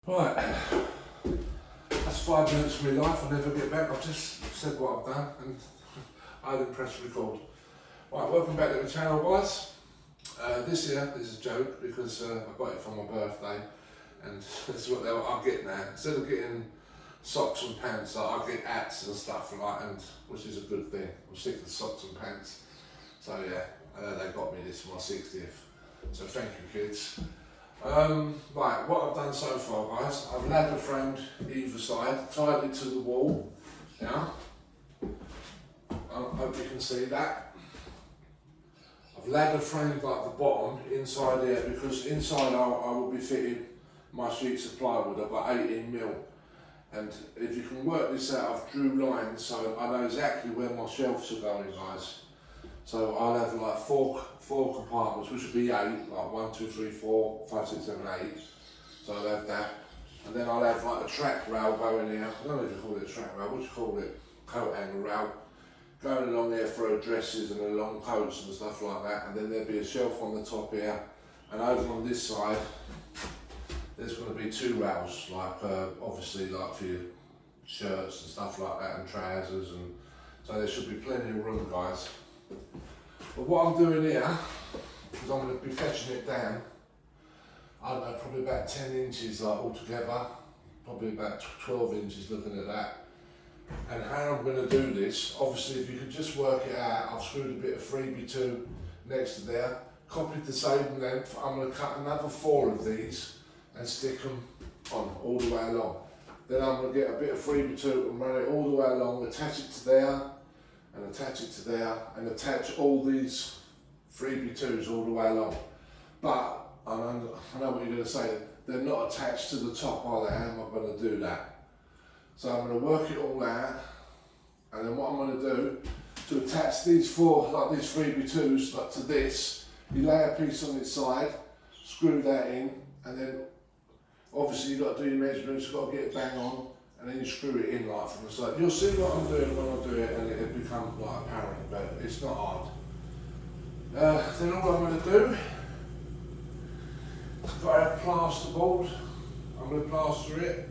Right, that's 5 minutes of my life. I'll never get back. I've just said what I've done and I didn't press record. Right, welcome back to the channel, guys. This here is a joke because I got it for my birthday and this is what I'll get now. Instead of getting socks and pants, I get hats and stuff like, and which is a good thing. I'm sick of socks and pants. So yeah, they got me this for my 60th. So thank you, kids. Right, what I've done so far, guys, I've ladder framed either side, tied it to the wall. Yeah, I hope you can see that. I've ladder framed like the bottom inside here because inside I will be fitting my sheets of plywood. I've got 18mm, and if you can work this out, I've drew lines so I know exactly where my shelves are going, guys. So I'll have like four compartments, which would be 8, like 1, 2, 3, 4, 5, 6, 7, 8. So I'll have that. And then I'll have like a track rail going here. I don't know if you call it a track rail, what do you call it? Coat hanger rail. Going along there for dresses and long coats and stuff like that. And then there'll be a shelf on the top here. And over on this side, there's going to be 2 rails, like obviously like for your shirts and stuff like that and trousers. And so there should be plenty of room, guys. But what I'm doing here, because I'm going to be fetching it down, I don't know, probably about 10 inches like altogether, probably about 12 inches looking at that. And how I'm going to do this, obviously if you could just work it out, I've screwed a bit of 3x2 next to there, copied the same length. I'm going to cut another 4 of these and stick them on all the way along. Then I'm going to get a bit of 3x2 and run it all the way along, attach it to there, and attach it to there, and attach all these 3x2s all the way along. But, I know what you're going to say, they're not attached to the top, are they? How am I going to do that? So I'm going to work it all out, and then what I'm going to do, to attach these 4, like these 3x2s, like to this, you lay a piece on its side, screw that in, and then obviously you've got to do your measurements, you've got to get it bang on, and then you screw it in like from the side. You'll see what I'm doing when I do it, and it'll become like apparent, but it's not hard. Then all I'm going to do, I've got to have plasterboard. I'm going to plaster it.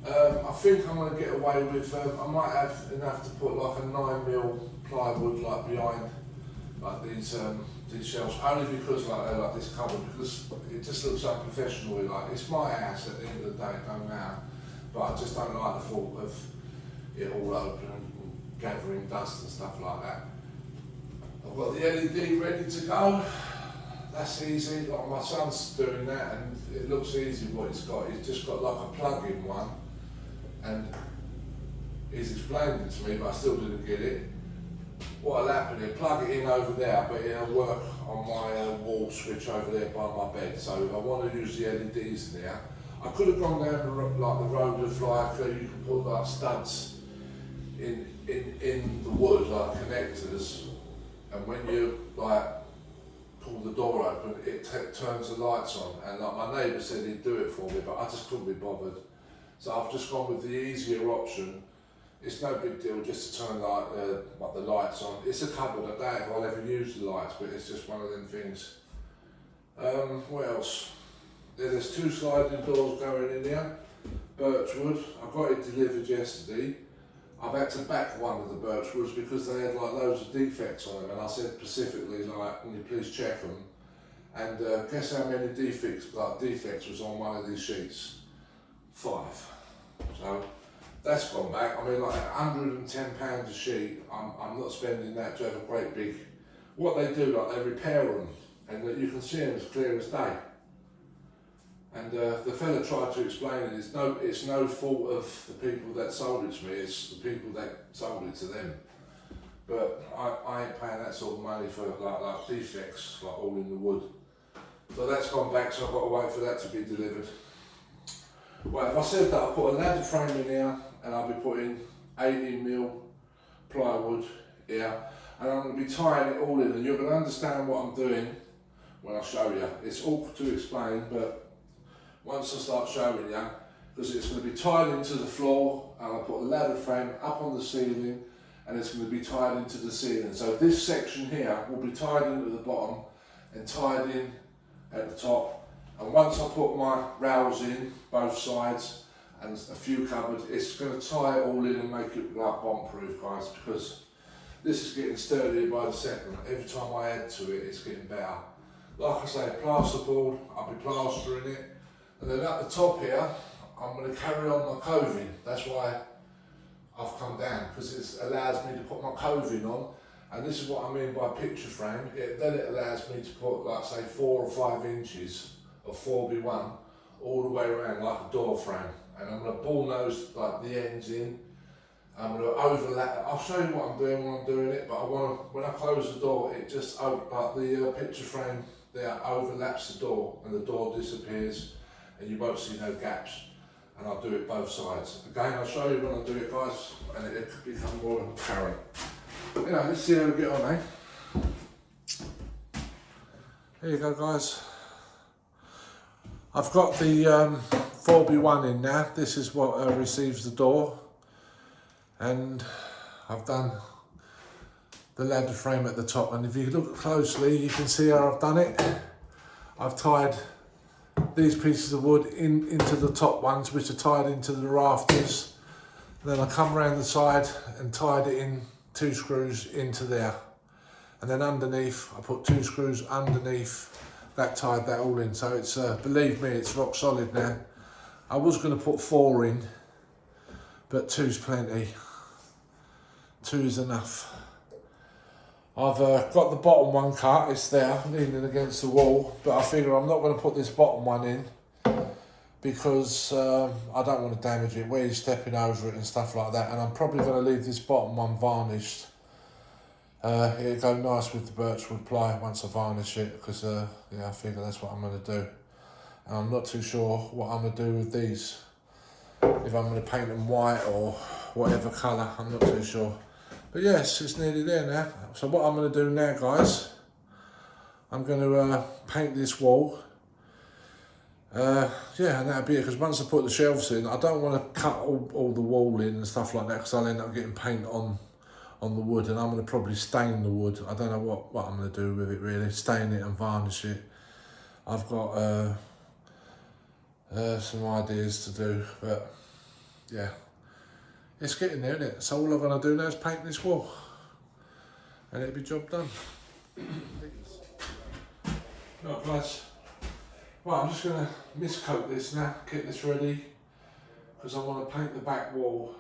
I think I'm going to get away with, I might have enough to put like a 9mm plywood like behind like these shelves, only because like this cupboard, because it just looks unprofessional. Like it's my house at the end of the day, it don't matter. But I just don't like the thought of it all open and gathering dust and stuff like that. I've got the LED ready to go. That's easy. Like my son's doing that and it looks easy what he's got. He's just got like a plug-in one and he's explained it to me, but I still didn't get it. What'll happen, he'll plug it in over there, but it'll work on my wall switch over there by my bed. So if I want to use the LEDs in there, I could have gone down the road of like you can put like studs in the wood like connectors, and when you like pull the door open, it turns the lights on. And like my neighbour said he'd do it for me, but I just couldn't be bothered. So I've just gone with the easier option. It's no big deal just to turn like the lights on. It's a cupboard. I doubt if I'll ever use the lights, but it's just one of them things. What else? There's 2 sliding doors going in here, birchwood. I got it delivered yesterday. I've had to back one of the birchwoods because they had like loads of defects on them, and I said specifically like, can you please check them? And guess how many defects was on one of these sheets? 5. So that's gone back. I mean, like £110 a sheet. I'm not spending that to have a great big. What they do, like they repair them, and you can see them as clear as day. And the fella tried to explain it. It's no fault of the people that sold it to me. It's the people that sold it to them. But I ain't paying that sort of money for like defects, like all in the wood. So that's gone back. So I've got to wait for that to be delivered. Well, if I said that, I'll put a ladder frame in here, and I'll be putting 18mm plywood here, and I'm going to be tying it all in. And you're going to understand what I'm doing when I show you. It's awkward to explain, but once I start showing you, because it's going to be tied into the floor, and I'll put a ladder frame up on the ceiling, and it's going to be tied into the ceiling. So this section here will be tied into the bottom and tied in at the top. And once I put my rails in, both sides, and a few cupboards, it's going to tie it all in and make it like bomb-proof, guys, because this is getting sturdier by the second. Every time I add to it, it's getting better. Like I say, plasterboard, I'll be plastering it. And then at the top here, I'm going to carry on my coving. That's why I've come down, because it allows me to put my coving on. And this is what I mean by picture frame. Then it allows me to put, like say, 4 or 5 inches of 4x1 all the way around like a door frame. And I'm going to ball nose like the ends in. I'm going to overlap. I'll show you what I'm doing when I'm doing it, but I want to, when I close the door, it just like the picture frame there overlaps the door, and the door disappears, and you won't see no gaps. And I'll do it both sides. Again, I'll show you when I do it, guys, and it could become more apparent. You know, let's see how we get on, eh? Here you go, guys. I've got the 4x1 in now. This is what receives the door. And I've done the ladder frame at the top. And if you look closely, you can see how I've done it. I've tied these pieces of wood into the top ones, which are tied into the rafters. Then I come around the side and tied it in 2 screws into there. And then underneath, I put 2 screws underneath. That tied that all in. So it's, believe me, it's rock solid now. I was going to put 4 in, but 2's plenty. 2 is enough. I've got the bottom one cut, it's there, leaning against the wall, but I figure I'm not going to put this bottom one in because I don't want to damage it where you're stepping over it and stuff like that, and I'm probably going to leave this bottom one varnished. It'll go nice with the birchwood ply once I varnish it, because yeah, I figure that's what I'm going to do. And I'm not too sure what I'm going to do with these. If I'm going to paint them white or whatever colour, I'm not too sure. But yes, it's nearly there now. So what I'm going to do now, guys, I'm going to paint this wall. Yeah, and that'll be it, because once I put the shelves in, I don't want to cut all the wall in and stuff like that, because I'll end up getting paint on the wood, and I'm going to probably stain the wood. I don't know what I'm going to do with it really, stain it and varnish it. I've got some ideas to do, but yeah. It's getting there, isn't it? So all I'm going to do now is paint this wall, and it'll be job done. Right, guys. Right, I'm just going to miscoat this now, get this ready, because I want to paint the back wall,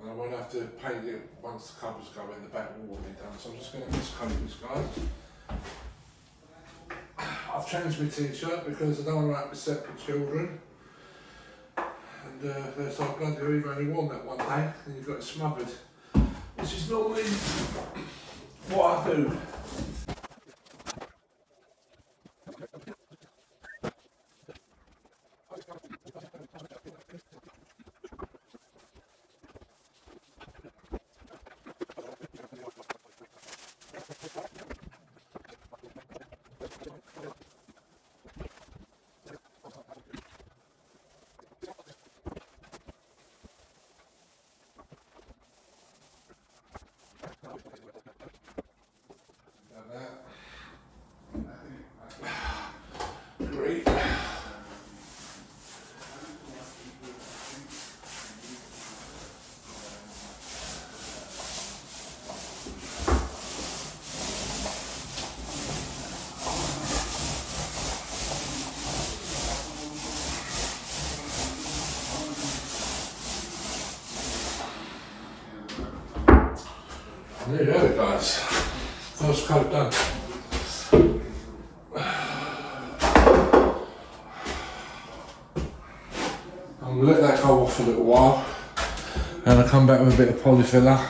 and I won't have to paint it once the covers go in, the back wall will be done. So I'm just going to miscoat this, guys. I've changed my t-shirt because I don't want to have to separate children. And they're so bloody, you've only worn that one day and you've got it smothered. Which is normally what I do. Great. There you go, guys. First coat done. I'm going to let that go off a little while, and I'll come back with a bit of polyfiller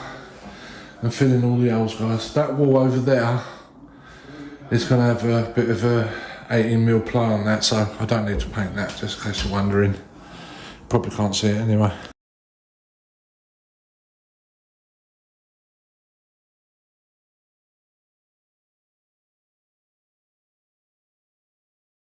and fill in all the holes, guys. That wall over there is going to have a bit of a 18mm ply on that, so I don't need to paint that, just in case you're wondering. Probably can't see it anyway.